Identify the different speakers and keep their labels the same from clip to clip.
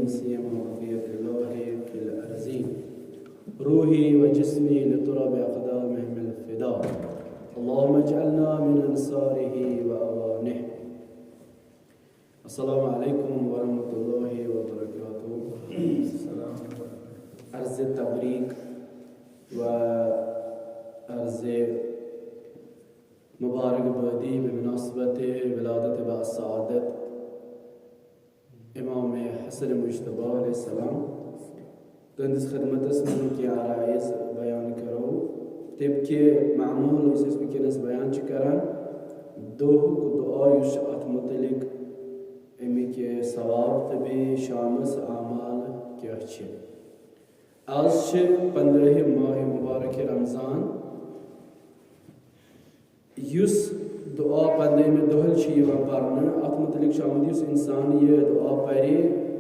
Speaker 1: سيما بقية الله في الأرزين روحي وجسمي لترى بأقدامهم الفداء اللهم اجعلنا من أنصاره وأوانه. السلام عليكم ورحمة الله وبركاته. عرض تبریک و عرض مبارک بادی بمناسبت ولادت بسعادت امام حسن مجتبی علیہ السلام تندس خدمت اسمه کی آرائز بیان کرو تب که معمول اسم کنس بیان چکرن دو دعا یشعت مطلق امی که ثواب تبی شامس اعمال کیا چه आज 15 माह मुबारक रमज़ान युस दुआ 15 में दोहल पर्न अत मुतलिक शामिल युस इंसान ये दुआ परे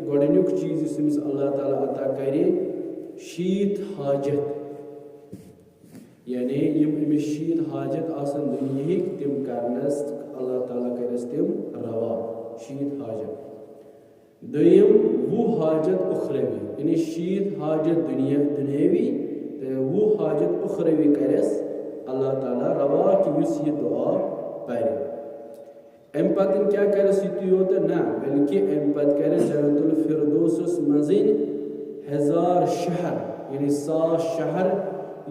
Speaker 1: गोडनुक चीज युस अल्लाह ताला अता करे शीत हाजत यानी यम शीत हाजत आसन दुनिया तिम करनस अल्लाह ताला करस तिम रवा शीत हाजत दोयम वो हाजत उखरवी यानी शीत हाजत दुनियावी तो वो हाजत उखरवी करस अल्लाह ताला रवा कि युस ये दुआ परे अम पतन क्या करस युत ना बल्कि अम पत कर जन्नतुल फिरदौस मज़िन 1000 शहर यानी 100 शहर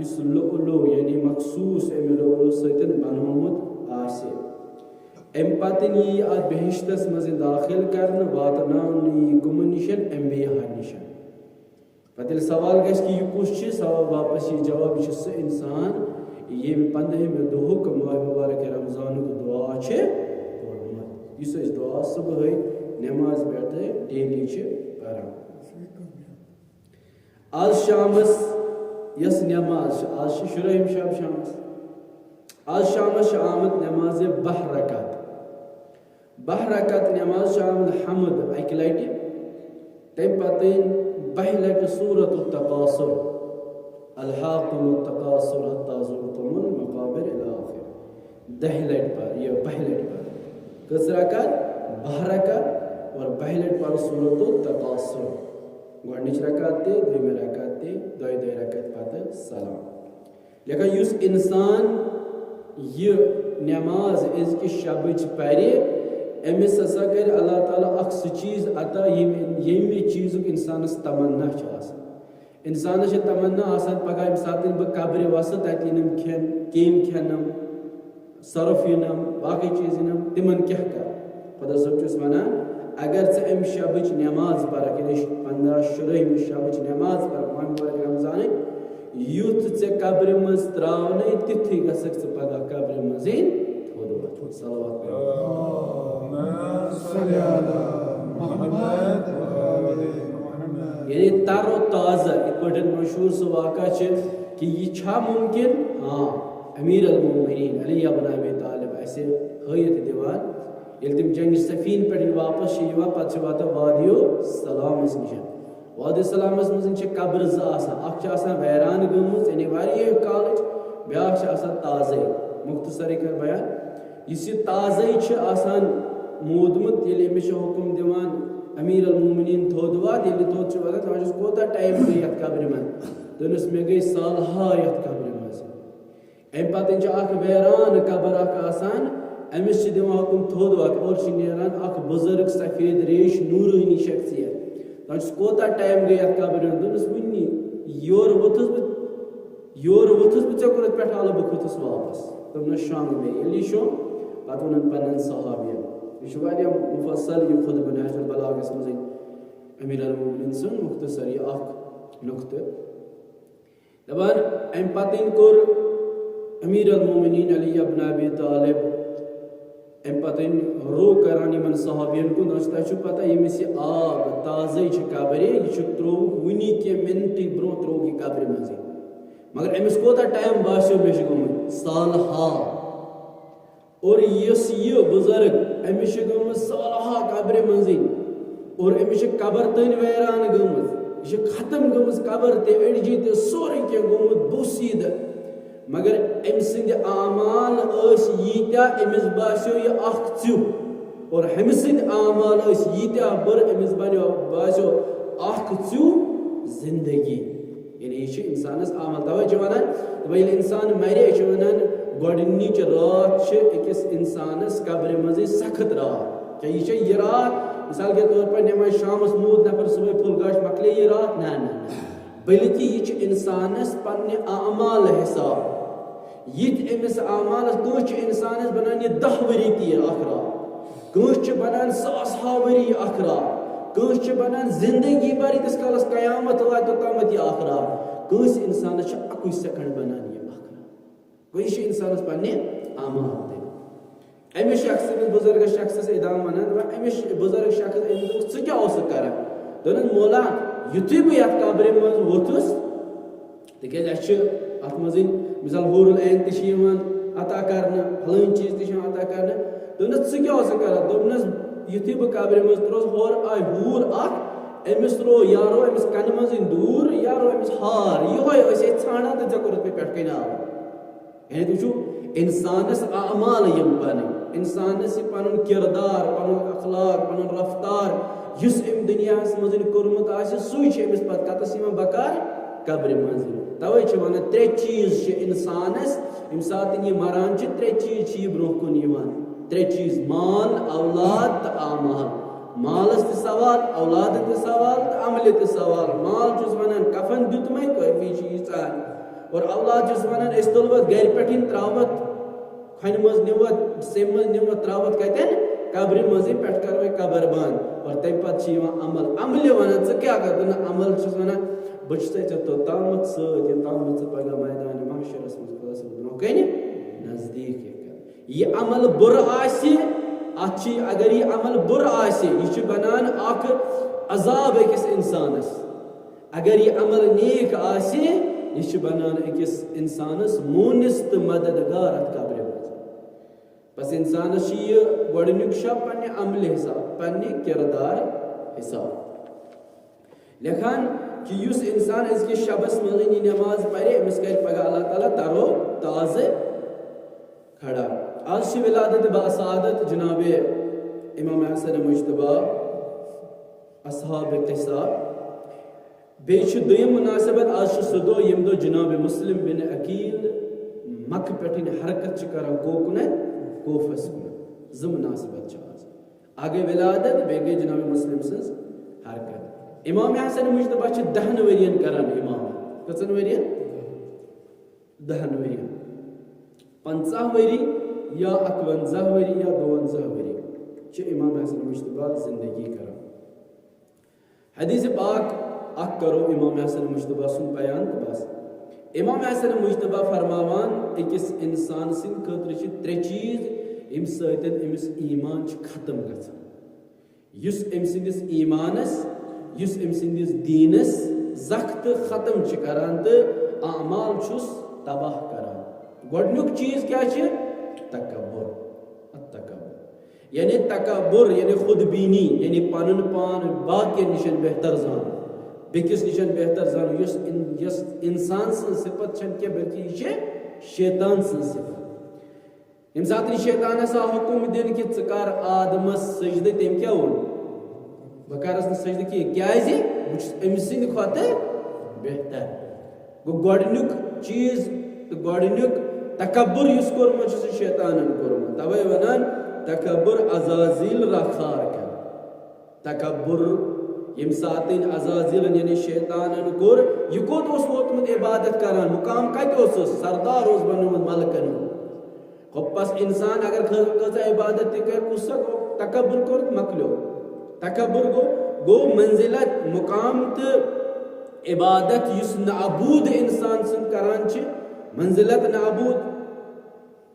Speaker 1: युस लुअलु यानी मखसूस अम लुअलु सतन बनोमुत आसे अम पतन यी अत बहिश्तस मज दाखिल कर वातन गुम निशन अम्बिया निशन पत सवाल गस कि यह कुछ सवाल वापस ये जवाब यह सह इंसान ये 15 दोहुक माह मुबारक रमज़ान दुआ पोर्मत इस दुआ सुबह नमाज पे डेली परान आज शामस यस नमाज आज शुरम शाम शामस आज शामस आमद नमाज 12 रकात नमाज शामिल हमद अक लट तम पतन 12 लट सूरत तकासुर अलहाकुमुत तकासुर हत्ता ज़ुरतुमुल मक़ाबिर इला आखिर 10 लट पर या 12 लट पर कस रकात 12 रकात और 12 लट पर सूरत तकासुर गोडनिच रकात ते दुयम रकात ते दोय रकात पत सलाम लेकिन युस इंसान ये नमाज इज़ शबच परे अमिस हसा कर अल्लाह ताला अख चीज अता ये चीज़ इंसान तमन्ना इंसान तमन्ना पगह सात बह कब्र वस तम खेन केम खेनम सरफ यनम बाकी चीज यनम तिमन क्या कर खुदा सब वन अगर अम शबच नमाज पर 15 शुरम शबच नमाज पर रमजान युथ ऐ कब्र मज त्रावन तिथि गसक पगह कब्र मज यानी तरो ताज़ा इतने मशहूर सह वाक़ा कि यह मुमकिन हाँ अमीर अल-मोमिनीन अली इब्न अबी तालिब ऐसे हयत दिवान ये तम जंग सफीन पे वापस पे वात वादियो सलाम निश वादियो सलाम मज कब्र ज़ वैरान गमज यानी वारिया कालच ब्या ताज़े मुख्तसर कर बयान इस ताज़े मोदमुत हुक्म दिवान अमीर अल-मोमिनीन थोद वात थोद वह कोता टाइम गई ये कब्र मन दोनस मे गई सालहा ये कब्र मज अम पतन वैरान कब्र अमिस हुक्म थोद वात और बुजुर्ग सफेद रेश नूरानी शख्सियत दोस कोता टाइम गई ये कब्र दोनस वुनी योर वोथस बह पे आलो बह खोथस वापस दोन शांग मे ये शो पे वन पन्न सहाबियन यह मुफसल यह खुद नहजुल बलागस मज अमीर अल-मोमिनीन सुन मुख्तसर यह नुक्त दपान अम पतन कोर अमीर अल-मोमिनीन अली इब्न अबी तालिब अम पतन रो करान इन सहाबियन कुन तह पता यमिस आब ताज़े कब्र यह त्रो वुनी के मिनट ब्रो त्रो कब्र मज मगर अमिस कोता टाइम बासो मे गोमुत सालहा और ये बुजुर्ग अमिस गमज सालहा कब्र मज और अमिस कब्र तन वैरान गमज यह खत्म गमज कब्र तड़जी तो सोरे क्या गोमुत बोसीद मगर अम सद आमाल यीत्या अमिस बासो यह और हम सद आमाल यीत्या बुर अमिस बनो बासो आखचू जिंदगी यानी ये इंसानस आमल तवे वनान वैल इंसान मरे वनान गोडनिच रात अकिस इंसानस कब्र मज सख्त रात क्या ये रात मिसाल के तौर पर नमाज शामस मूद नफर सुबह फुल गाश मकले ये रात ना ना बल्कि ये इंसानस पन्ने आमाल हिसाब ये अमिस आमाल कह इंसानस बनान ये 10 वरी तीर अखरा कह बनान 100 वरी अखरा कह बनान जिंदगी भर इस कालस कयामत वात तोतामत ये अखरा कह इंसानस 1 सेकंड बनान ये अखरा कोई इंसानस पन्ने आमाल अमिस शख्स बुजुर्ग शख्स इदाम वनान अमिस बुजुर्ग शख्स क्या कर दोनन मौला युथु बह ये कब्र मज वोथुस तिक अत मज मिसाल हूरुल ऐन अता कर फलन चीज अता कर दोनस क्या कर दोपनस युथु बह कब्र मज त्रोस होर आय हूर अमिस रो यारो अमिस कन मज दूर यारो अमिस हार ये छाना तो ऐ कोर पे पे यानी तुझु इंसानस आमाल यम बन इंसानस पन किरदार पन अखलाक पन रफ्तार युस अम दुनिया मज कोर्मुत अमिस पत कतस बकार कब्र मज तवे वन 3 चीज इंसानस यम सात ये मरान 3 चीज ब्रोह कुन 3 चीज माल औलाद तो आमाल मालस त सवाल औलाद त सवाल तो अमल त सवाल माल जुस वनान कफन दुतमे कोई चीज और औलाद जुस वनान इस तुलवत घर पे त्रावत खन मज निवत सेम मज निवत त्रावत कतन कब्र मज पे करवे कब्र बंद और तम पत अमल अमल वनान ज क्या कर अमल वनान बस तो तामत सतामत पगह मैदान महशरस मज ब्रोकन नजदीक ये अमल बुर अगर ये अमल बुर यह बनान अजाब अकिस इंसानस अगर ये अमल नेक यह बनान अकिस इंसानस मोनिस तो मददगार अत कब्र बस इंसानस गोडनुक शब पन्ने अमल हिसाब पन्ने किरदार हिसाब लेखान कि युस इंसान अजक शबस मज नमाज परे अमिस कर पगह अल्लाह ताला तरो ताज़ खड़ा आज विलादत बासादत जनाब इमाम हसन मुश्तबा असहाब इक्तिसाब बेच दुयम मुनासिबत आज सह दो यम दो जनाब मुस्लिम बिन अकील मक पे हरकत कर कोकुन कोफस ज मुनासिबत आज आगे विलादत बे गई जनाब मुस्लिम सज हरकत इमाम हसन मुश्तबा 10 वरियन करान इमाम कसन वरियन 10 वरियन 50 वरी या 51 वरी या 52 वरी इमाम हसन मुश्तबा जिंदगी कर हदीस पाक अख करो इमाम हसन मुश्तबा सुन बयान तो बस इमाम हसन मुश्तबा फरमावान अकिस इंसान सिंद खतर 3 चीज यम सतन अमिस ईमान खत्म गछन युस अम सिंदिस ईमानस युस अम सिंदिस दीनस जख्त खत्म करान तो आमाल छुस तबाह करान गोडनुक चीज क्या तकब्बुर यानी तकब्बुर यानी खुदबीनी यानी पन पान बाकी निशन बेहतर जान बेकिस निशन बेहतर जान यस इंसान सन सिफत के बल्कि यह शैतान सन सिफत यम सात शैतान सा हुकुम दिन कि कार आदमस सजदे तम क्या वो बकारस न सजदे कि क्या अमिस खोत बेहतर गो गोडनुक चीज तो गोडनुक तकब्बुर युस कोरमत शैतानन कोरमत तवे वनान तकब्बुर अजाजिल रखार कर तकब्बुर यम सातिन अजाजिल यानी शैतानन कोर यह कोत ओस वोतमुत इबादत करान मुकाम कत ओस सरदार ओस बनमुत मलकन पस इंसान अगर खजा इबादत कर कुछ तकब्बुर कोर मकलो तकब्बुर गो मंजिलत मुकाम तो इबादत युस नाबूद इंसान सन करान मंजिलत नाबूद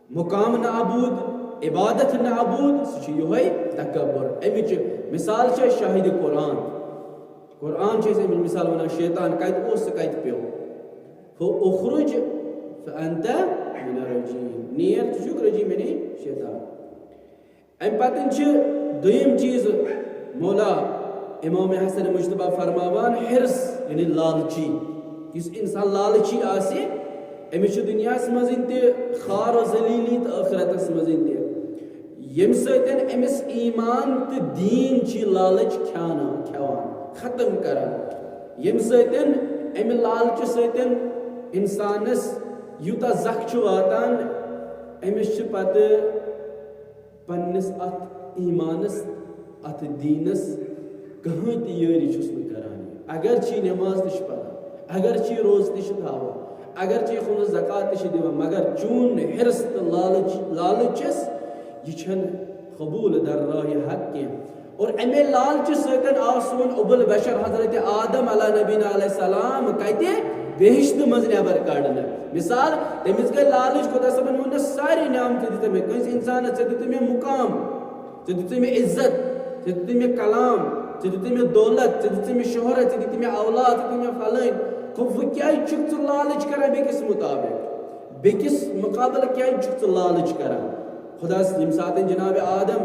Speaker 1: मुकाम नाबूद इबादत नाबूद सह तकब्बुर अमिच मिसाल शाहिद कुरान कुरान मिसाल वन शैतान कत कत पे उखरुज फअंत मिन रजीम नियर तुझुक रजीम यानी शैतान अम पतन दुयम चीज मौला इमाम हसन मुश्तबा फरमावान हिर्स यानी लालची इस इंसान लालची आसे अमिस दुनिया मज खार जलीली तो आखिरतस मज यम सतन अमिस ईमान तो दीन लालच खाना खवान ख़त्म करान यम सतन अमि लालच सतन इंसानस यूता जख वातान अमिस पत पन्निस अत ईमानस अत दीनस कहीं तो यारी करान अगर ची नमाज तश पढ़ान अगर ची रोज तश थावान अगर ची खुद ज़कात तश दिवान मगर चून हिरस तो लालचस यह कबूल दर राह हक कह और अमे लालच सतन आव सोन अबुल बशर हजरत आदम अला नबीना अलैहिस्सलाम कते बेहिश्त मज नबर कड़न मिसाल तमिस गई लालच खुदा सबन वो सारी नामत दित मे कंस इंसान दित मे मुकाम दित मे इज्जत दित मे कलाम दित मे दौलत दित मे शोहरत दित मे औलाद दित मे फलन वो क्या चुक लालच कर बेकिस मुताबिक बेकिस मुकाबल क्या चुक लालच कर खुदा यम सात जनाब आदम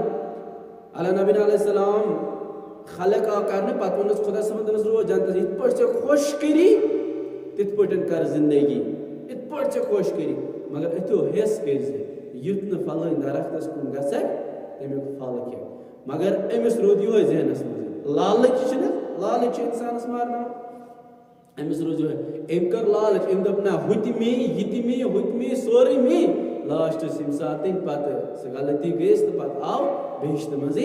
Speaker 1: अला नबीना अलैहिस्सलाम खलक आ कर पत वो खुदा सबन रो जनत इत पे खुश करी तिथ पटन कर जिंदगी इत पे खुश करी मगर अतो हेस कर युत न फलन दरख्तस कुन गस तमिक फल कह मगर अमिस रोद यो जहनस मज लालच इंसानस मारना अमिस रोद यो अम कर लालच अम दप ना हुत मे सोरे मे लास्टस यम सात पत सह गलती गईस तो पत आव बेहिश्त मज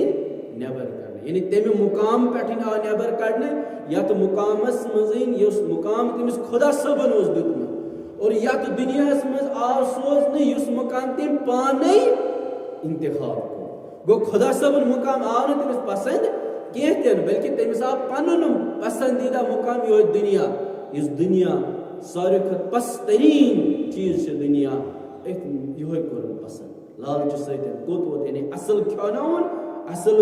Speaker 1: नबर कर यानी तमे मुकाम पे आव नबर कड़ने यत मुकामस मज मुकाम तमिस खुदा सबन दुतमुत और यत दुनिया मज आव सोजने उस मुकाम तम पाने इंतखाब गो खुदा सबन मुकाम आव न तमिस पसंद कह तन बल्कि तमिस आव पनुन पसंदीदा मुकाम यह दुनिया सारे खत पस्तरीन चीज दुनिया ये कोर पसंद लालच सत गोत यानी असल खान असल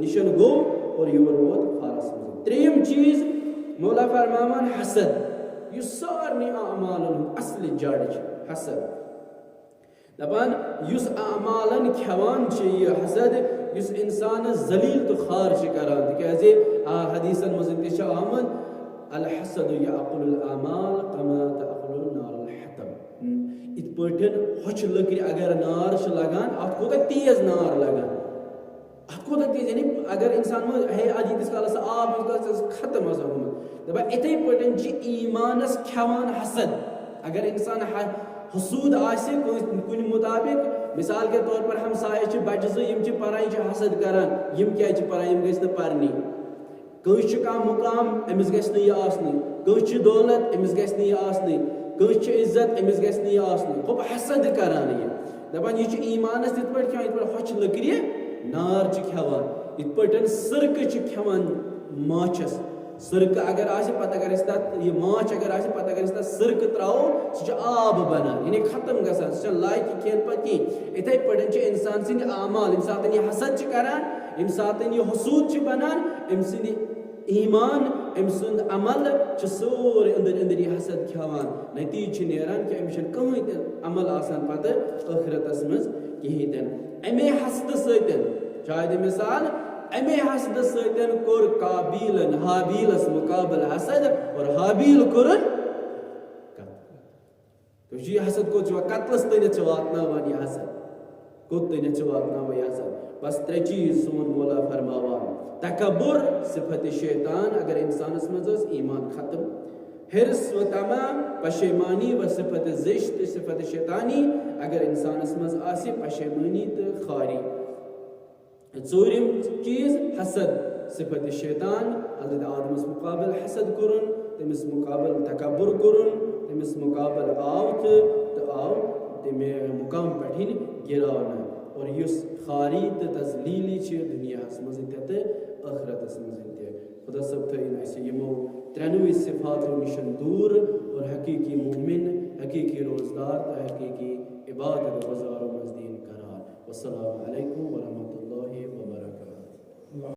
Speaker 1: निशन गो और योर वोत फारस मज त्रेम चीज मौला फरमान हसद यह सारे अमाल असल जड़ हसद दपान युस अमालन खवान यह हसद युस इंसान जलील तो खार करान तिकाजे हदीसन मज आमद अल हसद याकुल अमाल कमा ताकुल नार अल हतब इत पटन होच लकड़ी अगर नार लगान अत कोता तेज नार लगान अत कोता तेज यानी अगर इंसान हे आज इस काल आब खत्म दपा इथे पटन ईमानस खवान हसद अगर इंसान हसूद आसे कुन मुताबिक मिसाल के तौर पर हमसाय बच्चे परान हसद करान क्या परान गई परनी कंस कह मुकाम अमिस गस दौलत अमिस गस इज्जत अमिस गस खूब हसद करान दपान यह ईमानस इत पे होच लकड़ी नार खवान इत पे सरक खवान माछस सरक अगर पत अगर यह माछ अगर पत अगर सरक त्रो सह आब बनान यानी खत्म गसान सह लायक खेन पे कह इथे पे इंसान सद अमाल यम सात यह हसद करान यम सात यह हसूद बनान अम सद ईमान अम सुंद अमल सोरे अंदर अंदर यह हसद खवान नतीज नेरान कि अमिस कहीं अमल आसान पत आखिरतस मज कहीं तन अमे हसद सतन शायद मिसाल अमे हसद सतन कोर काबिलन हाबीलस मुकाबल हसद और हाबील कोरन तो यह हसद को कतलस तन वातनावान यह हसद कोत तन वातनाव यह हसद बस त्रे चीज सोन मौला फरमावान तकब्बुर सिफत शैतान अगर इंसानस मज ईमान खत्म हिर्स व तमा पशेमानी व सिफत ज़िश्त सिफत शैतानी अगर इंसानस मज आसे पशेमानी तो खारी चोरिम चीज हसद सिफत शैतान हज़रत आदमस मुकाबल हसद कुरन तमिस मुकाबल तकब्बुर कुरन तमिस मुकाबल आव तो आव तमे मुकाम पे गिरावन और युस खारी तो तजलीली दुनिया मज आखिरतस मज खुदा सब थन यमो त्रेनवे सिफातों निशन दूर और हकीकी मोमिन हकीकी रोजदार तो हकीकी इबादत गुजारों मजदीन करार। वस्सलामु अलैकुम व रहमतुल्लाह।